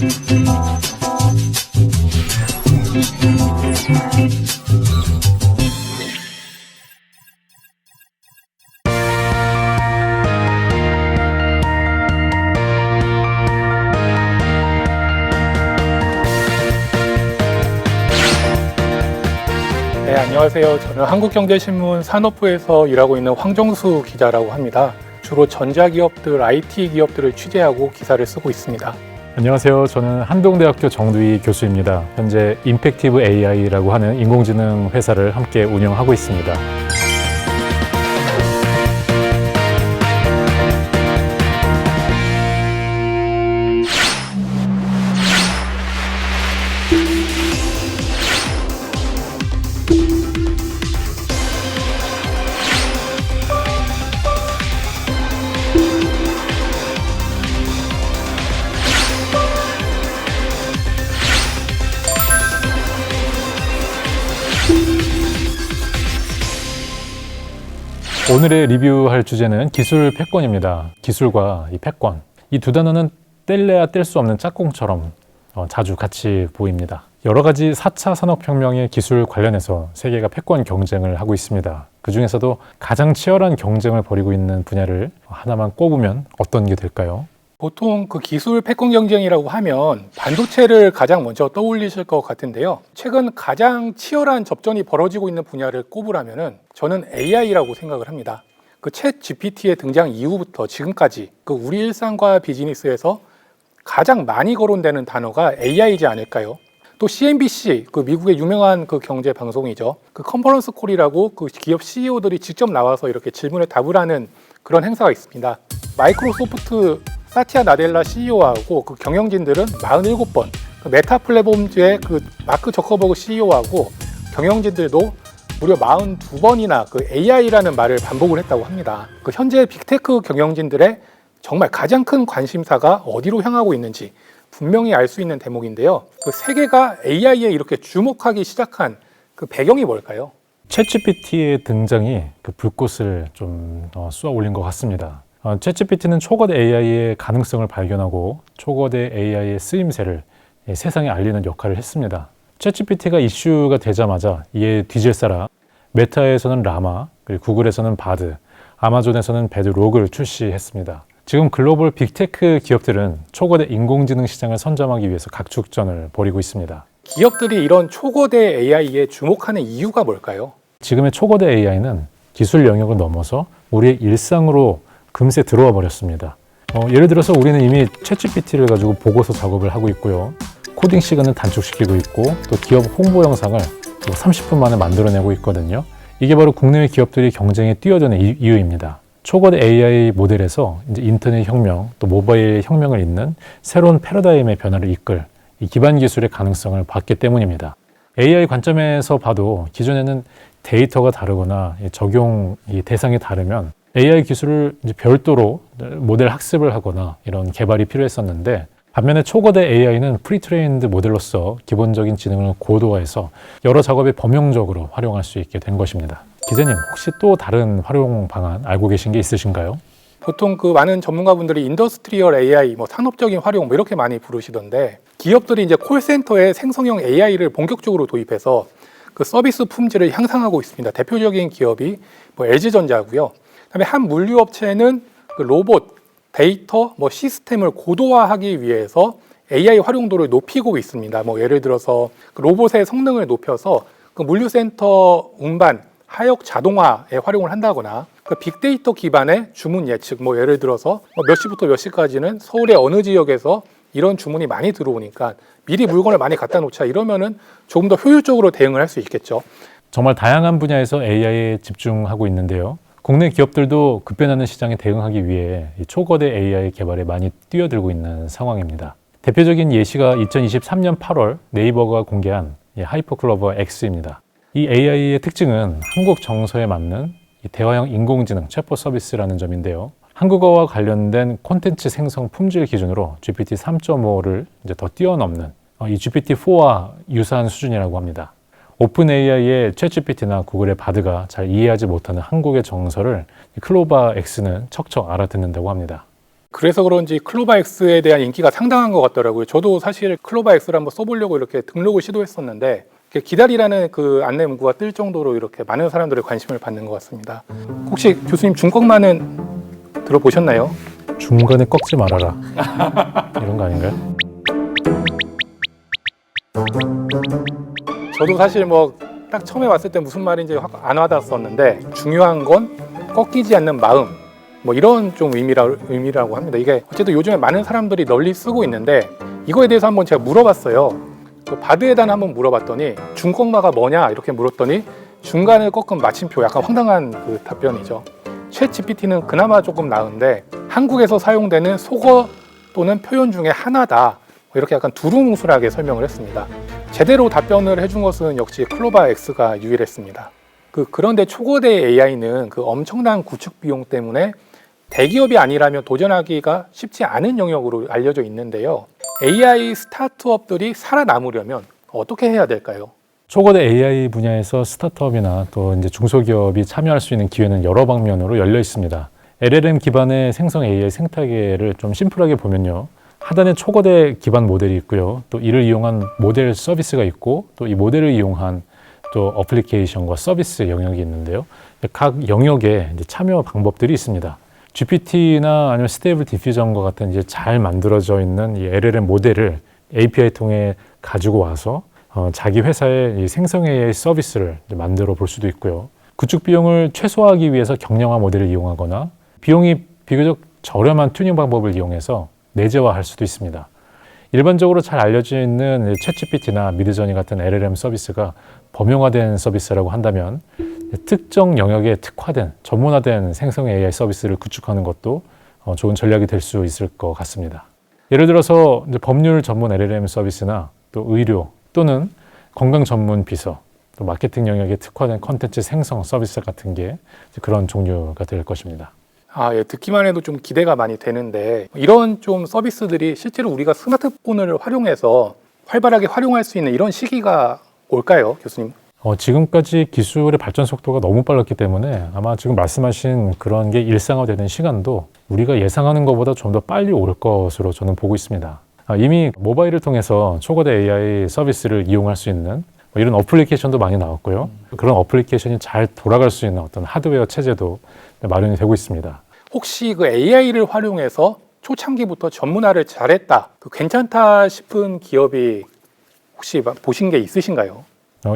네, 안녕하세요. 저는 한국경제신문 산업부에서 일하고 있는 황정수 기자라고 합니다. 주로 전자기업들, IT 기업들을 취재하고 기사를 쓰고 있습니다. 안녕하세요. 저는 한동대학교 정두희 교수입니다. 현재 임팩티브 AI라고 하는 인공지능 회사를 함께 운영하고 있습니다. 오늘의 리뷰할 주제는 기술 패권입니다. 기술과 이 패권, 이 두 단어는 뗄래야 뗄 수 없는 짝꿍처럼 자주 같이 보입니다. 여러 가지 4차 산업혁명의 기술 관련해서 세계가 패권 경쟁을 하고 있습니다. 그 중에서도 가장 치열한 경쟁을 벌이고 있는 분야를 하나만 꼽으면 어떤 게 될까요? 보통 그 기술 패권 경쟁이라고 하면 반도체를 가장 먼저 떠올리실 것 같은데요. 최근 가장 치열한 접전이 벌어지고 있는 분야를 꼽으라면은 저는 AI라고 생각을 합니다. 그 챗 GPT의 등장 이후부터 지금까지 그 우리 일상과 비즈니스에서 가장 많이 거론되는 단어가 AI이지 않을까요? 또 CNBC, 그 미국의 유명한 그 경제 방송이죠. 그 컨퍼런스 콜이라고 그 기업 CEO들이 직접 나와서 이렇게 질문에 답을 하는 그런 행사가 있습니다. 마이크로소프트 사티아 나델라 CEO하고 그 경영진들은 47번, 그 메타 플랫폼즈의 그 마크 저커버그 CEO하고 경영진들도 무려 42번이나 그 AI라는 말을 반복을 했다고 합니다. 그 현재 빅테크 경영진들의 정말 가장 큰 관심사가 어디로 향하고 있는지 분명히 알 수 있는 대목인데요. 그 세계가 AI에 이렇게 주목하기 시작한 그 배경이 뭘까요? 챗GPT의 등장이 그 불꽃을 좀 쏘아 올린 것 같습니다. 챗GPT는 초거대 AI의 가능성을 발견하고 초거대 AI의 쓰임새를 세상에 알리는 역할을 했습니다. 챗GPT가 이슈가 되자마자 이에 뒤질사라 메타에서는 라마, 그리고 구글에서는 바드, 아마존에서는 베드록을 출시했습니다. 지금 글로벌 빅테크 기업들은 초거대 인공지능 시장을 선점하기 위해서 각축전을 벌이고 있습니다. 기업들이 이런 초거대 AI에 주목하는 이유가 뭘까요? 지금의 초거대 AI는 기술 영역을 넘어서 우리의 일상으로 금세 들어와 버렸습니다. 예를 들어서 우리는 이미 챗GPT를 가지고 보고서 작업을 하고 있고요. 코딩 시간을 단축시키고 있고 또 기업 홍보 영상을 30분 만에 만들어내고 있거든요. 이게 바로 국내외 기업들이 경쟁에 뛰어드는 이유입니다. 초거대 AI 모델에서 이제 인터넷 혁명 또 모바일 혁명을 잇는 새로운 패러다임의 변화를 이끌 이 기반 기술의 가능성을 봤기 때문입니다. AI 관점에서 봐도 기존에는 데이터가 다르거나 적용 대상이 다르면 AI 기술을 이제 별도로 모델 학습을 하거나 이런 개발이 필요했었는데 반면에 초거대 AI는 프리트레인드 모델로서 기본적인 지능을 고도화해서 여러 작업에 범용적으로 활용할 수 있게 된 것입니다. 기자님, 혹시 또 다른 활용 방안 알고 계신 게 있으신가요? 보통 그 많은 전문가분들이 인더스트리얼 AI, 산업적인 활용 이렇게 많이 부르시던데 기업들이 이제 콜센터에 생성형 AI를 본격적으로 도입해서 그 서비스 품질을 향상하고 있습니다. 대표적인 기업이 LG전자고요. 그다음에 한 물류업체는 그 로봇, 데이터, 시스템을 고도화하기 위해서 AI 활용도를 높이고 있습니다. 예를 들어서 그 로봇의 성능을 높여서 그 물류센터 운반, 하역 자동화에 활용을 한다거나 그 빅데이터 기반의 주문 예측, 예를 들어서 몇 시부터 몇 시까지는 서울의 어느 지역에서 이런 주문이 많이 들어오니까 미리 물건을 많이 갖다 놓자 이러면은 조금 더 효율적으로 대응을 할 수 있겠죠. 정말 다양한 분야에서 AI에 집중하고 있는데요. 국내 기업들도 급변하는 시장에 대응하기 위해 초거대 AI 개발에 많이 뛰어들고 있는 상황입니다. 대표적인 예시가 2023년 8월 네이버가 공개한 하이퍼클로버 X입니다. 이 AI의 특징은 한국 정서에 맞는 대화형 인공지능 챗봇 서비스라는 점인데요. 한국어와 관련된 콘텐츠 생성 품질 기준으로 GPT 3.5를 이제 더 뛰어넘는 이 GPT-4와 유사한 수준이라고 합니다. 오픈 AI의 챗GPT나 구글의 바드가 잘 이해하지 못하는 한국의 정서를 클로바 X는 척척 알아듣는다고 합니다. 그래서 그런지 클로바엑스에 대한 인기가 상당한 것 같더라고요. 저도 사실 클로바엑스를 한번 써보려고 이렇게 등록을 시도했었는데 기다리라는 그 안내 문구가 뜰 정도로 이렇게 많은 사람들의 관심을 받는 것 같습니다. 혹시 교수님 중꺾만은 들어보셨나요? 중간에 꺾지 말아라. 이런 거 아닌가요? 저도 사실 뭐 딱 처음에 왔을 때 무슨 말인지 확 안 와닿았었는데 중요한 건 꺾이지 않는 마음 뭐 이런 좀 의미라고 합니다. 이게 어쨌든 요즘에 많은 사람들이 널리 쓰고 있는데 이거에 대해서 한번 제가 물어봤어요. 그 바드에다 한번 물어봤더니 중꺾마가 뭐냐 이렇게 물었더니 중간을 꺾은 마침표, 약간 황당한 그 답변이죠. 챗 GPT는 그나마 조금 나은데 한국에서 사용되는 속어 또는 표현 중에 하나다, 이렇게 약간 두루뭉술하게 설명을 했습니다. 제대로 답변을 해준 것은 역시 클로바X가 유일했습니다. 그런데 초거대 AI는 그 엄청난 구축 비용 때문에 대기업이 아니라면 도전하기가 쉽지 않은 영역으로 알려져 있는데요. AI 스타트업들이 살아남으려면 어떻게 해야 될까요? 초거대 AI 분야에서 스타트업이나 또 이제 중소기업이 참여할 수 있는 기회는 여러 방면으로 열려 있습니다. LLM 기반의 생성 AI 생태계를 좀 심플하게 보면요. 하단에 초거대 기반 모델이 있고요. 또 이를 이용한 모델 서비스가 있고 또 이 모델을 이용한 또 어플리케이션과 서비스 영역이 있는데요. 각 영역에 이제 참여 방법들이 있습니다. GPT나 아니면 스테이블 디퓨전과 같은 이제 잘 만들어져 있는 이 LLM 모델을 API 통해 가지고 와서 자기 회사의 이 생성 AI 서비스를 만들어 볼 수도 있고요. 구축 비용을 최소화하기 위해서 경량화 모델을 이용하거나 비용이 비교적 저렴한 튜닝 방법을 이용해서 내재화할 수도 있습니다. 일반적으로 잘 알려져 있는 챗GPT나 미드저니 같은 LLM 서비스가 범용화된 서비스라고 한다면 특정 영역에 특화된 전문화된 생성 AI 서비스를 구축하는 것도 좋은 전략이 될 수 있을 것 같습니다. 예를 들어서 법률 전문 LLM 서비스나 또 의료 또는 건강 전문 비서, 또 마케팅 영역에 특화된 컨텐츠 생성 서비스 같은 게 그런 종류가 될 것입니다. 예, 듣기만 해도 좀 기대가 많이 되는데 이런 좀 서비스들이 실제로 우리가 스마트폰을 활용해서 활발하게 활용할 수 있는 이런 시기가 올까요, 교수님? 지금까지 기술의 발전 속도가 너무 빨랐기 때문에 아마 지금 말씀하신 그런 게 일상화되는 시간도 우리가 예상하는 것보다 좀 더 빨리 올 것으로 저는 보고 있습니다. 이미 모바일을 통해서 초거대 AI 서비스를 이용할 수 있는 이런 어플리케이션도 많이 나왔고요. 그런 어플리케이션이 잘 돌아갈 수 있는 어떤 하드웨어 체제도 마련이 되고 있습니다. 혹시 그 AI를 활용해서 초창기부터 전문화를 잘했다, 괜찮다 싶은 기업이 혹시 보신 게 있으신가요?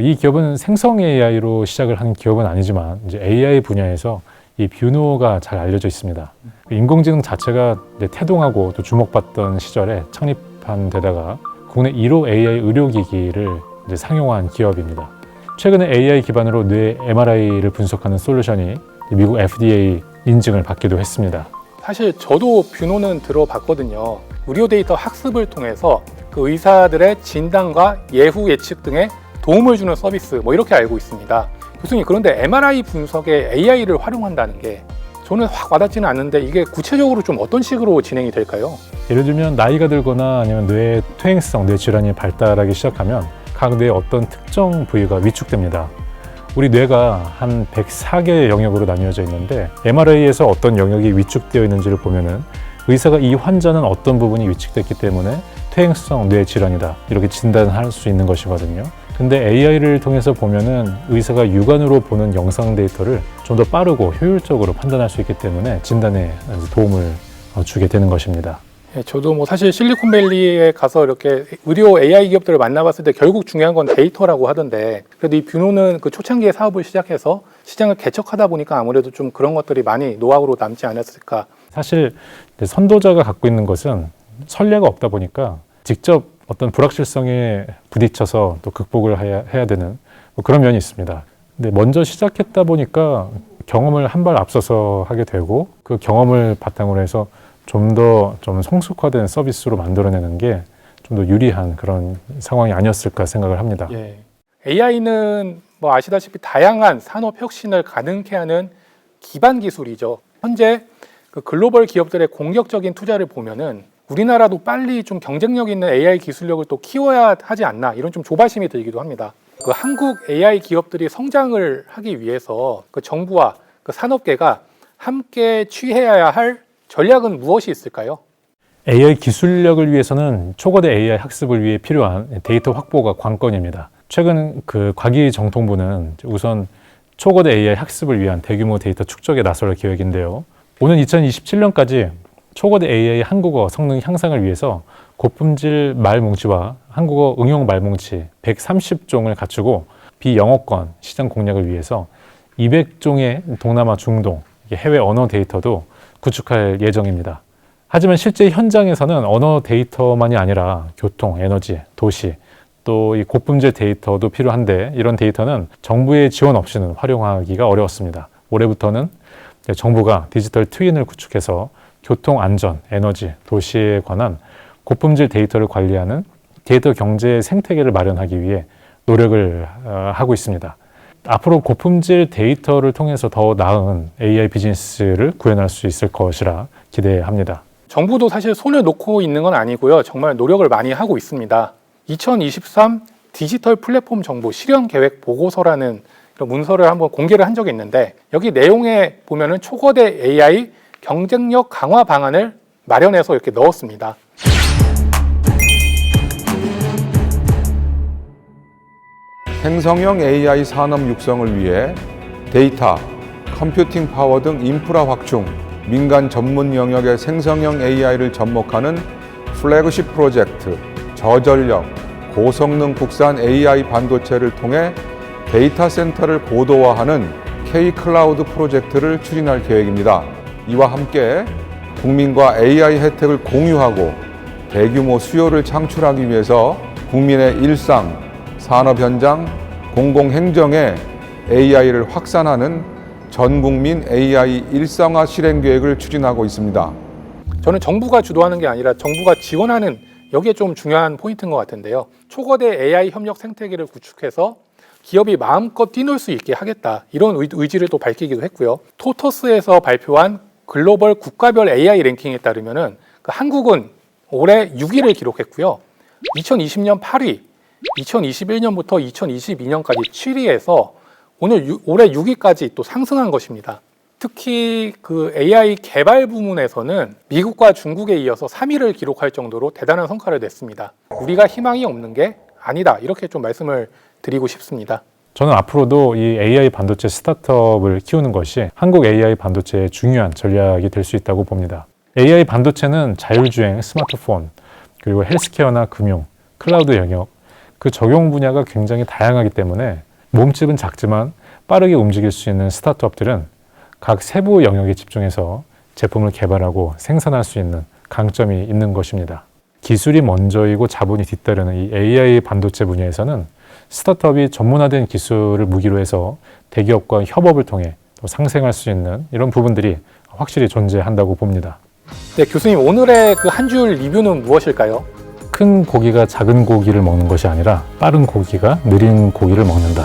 이 기업은 생성 AI로 시작을 한 기업은 아니지만 이제 AI 분야에서 이 뷰노가 잘 알려져 있습니다. 인공지능 자체가 태동하고 또 주목받던 시절에 창립한 데다가 국내 1호 AI 의료기기를 이제 상용화한 기업입니다. 최근에 AI 기반으로 뇌 MRI를 분석하는 솔루션이 미국 FDA 인증을 받기도 했습니다. 사실 저도 뷰노는 들어봤거든요. 의료 데이터 학습을 통해서 그 의사들의 진단과 예후 예측 등에 도움을 주는 서비스, 이렇게 알고 있습니다. 교수님, 그런데 MRI 분석에 AI를 활용한다는 게 저는 확 와닿지는 않는데 이게 구체적으로 좀 어떤 식으로 진행이 될까요? 예를 들면 나이가 들거나 아니면 뇌의 퇴행성 뇌 질환이 발달하기 시작하면 각 뇌의 어떤 특정 부위가 위축됩니다. 우리 뇌가 한 104개의 영역으로 나뉘어져 있는데 MRI에서 어떤 영역이 위축되어 있는지를 보면은 의사가 이 환자는 어떤 부분이 위축됐기 때문에 퇴행성 뇌 질환이다 이렇게 진단할 수 있는 것이거든요. 근데 AI를 통해서 보면은 의사가 육안으로 보는 영상 데이터를 좀 더 빠르고 효율적으로 판단할 수 있기 때문에 진단에 도움을 주게 되는 것입니다. 저도 사실 실리콘밸리에 가서 이렇게 의료 AI 기업들을 만나봤을 때 결국 중요한 건 데이터라고 하던데, 그래도 이 뷰노는 그 초창기에 사업을 시작해서 시장을 개척하다 보니까 아무래도 좀 그런 것들이 많이 노하우로 남지 않았을까. 사실 선도자가 갖고 있는 것은 선례가 없다 보니까 직접 어떤 불확실성에 부딪혀서 또 극복을 해야 되는 그런 면이 있습니다. 근데 먼저 시작했다 보니까 경험을 한 발 앞서서 하게 되고 그 경험을 바탕으로 해서 좀 더 성숙화된 서비스로 만들어내는 게 좀 더 유리한 그런 상황이 아니었을까 생각을 합니다. AI는 아시다시피 다양한 산업 혁신을 가능케 하는 기반 기술이죠. 현재 그 글로벌 기업들의 공격적인 투자를 보면은 우리나라도 빨리 좀 경쟁력 있는 AI 기술력을 또 키워야 하지 않나, 이런 좀 조바심이 들기도 합니다. 그 한국 AI 기업들이 성장을 하기 위해서 그 정부와 그 산업계가 함께 취해야 할 전략은 무엇이 있을까요? AI 기술력을 위해서는 초거대 AI 학습을 위해 필요한 데이터 확보가 관건입니다. 최근 과기정통부는 우선 초거대 AI 학습을 위한 대규모 데이터 축적에 나설 계획인데요. 오는 2027년까지 초거대 AI 한국어 성능 향상을 위해서 고품질 말뭉치와 한국어 응용 말뭉치 130종을 갖추고 비영어권 시장 공략을 위해서 200종의 동남아 중동 해외 언어 데이터도 구축할 예정입니다. 하지만 실제 현장에서는 언어 데이터만이 아니라 교통, 에너지, 도시, 또 이 고품질 데이터도 필요한데 이런 데이터는 정부의 지원 없이는 활용하기가 어려웠습니다. 올해부터는 정부가 디지털 트윈을 구축해서 교통 안전, 에너지, 도시에 관한 고품질 데이터를 관리하는 데이터 경제 생태계를 마련하기 위해 노력을 하고 있습니다. 앞으로 고품질 데이터를 통해서 더 나은 AI 비즈니스를 구현할 수 있을 것이라 기대합니다. 정부도 사실 손을 놓고 있는 건 아니고요. 정말 노력을 많이 하고 있습니다. 2023 디지털 플랫폼 정보 실현 계획 보고서라는 이런 문서를 한번 공개를 한 적이 있는데 여기 내용에 보면은 초거대 AI 경쟁력 강화 방안을 마련해서 이렇게 넣었습니다. 생성형 AI 산업 육성을 위해 데이터, 컴퓨팅 파워 등 인프라 확충, 민간 전문 영역의 생성형 AI를 접목하는 플래그십 프로젝트, 저전력, 고성능 국산 AI 반도체를 통해 데이터 센터를 고도화하는 K-클라우드 프로젝트를 추진할 계획입니다. 이와 함께 국민과 AI 혜택을 공유하고 대규모 수요를 창출하기 위해서 국민의 일상, 산업 현장, 공공행정에 AI를 확산하는 전국민 AI 일상화 실행 계획을 추진하고 있습니다. 저는 정부가 주도하는 게 아니라 정부가 지원하는 여기에 좀 중요한 포인트인 것 같은데요. 초거대 AI 협력 생태계를 구축해서 기업이 마음껏 뛰놀 수 있게 하겠다. 이런 의지를 또 밝히기도 했고요. 토터스에서 발표한 글로벌 국가별 AI 랭킹에 따르면은 한국은 올해 6위를 기록했고요. 2020년 8위, 2021년부터 2022년까지 7위에서 올해 6위까지 또 상승한 것입니다. 특히 그 AI 개발 부문에서는 미국과 중국에 이어서 3위를 기록할 정도로 대단한 성과를 냈습니다. 우리가 희망이 없는 게 아니다. 이렇게 좀 말씀을 드리고 싶습니다. 저는 앞으로도 이 AI 반도체 스타트업을 키우는 것이 한국 AI 반도체의 중요한 전략이 될 수 있다고 봅니다. AI 반도체는 자율주행, 스마트폰, 그리고 헬스케어나 금융, 클라우드 영역, 그 적용 분야가 굉장히 다양하기 때문에 몸집은 작지만 빠르게 움직일 수 있는 스타트업들은 각 세부 영역에 집중해서 제품을 개발하고 생산할 수 있는 강점이 있는 것입니다. 기술이 먼저이고 자본이 뒤따르는 이 AI 반도체 분야에서는 스타트업이 전문화된 기술을 무기로 해서 대기업과 협업을 통해 또 상생할 수 있는 이런 부분들이 확실히 존재한다고 봅니다. 네, 교수님 오늘의 그 한 줄 리뷰는 무엇일까요? 큰 고기가 작은 고기를 먹는 것이 아니라 빠른 고기가 느린 고기를 먹는다.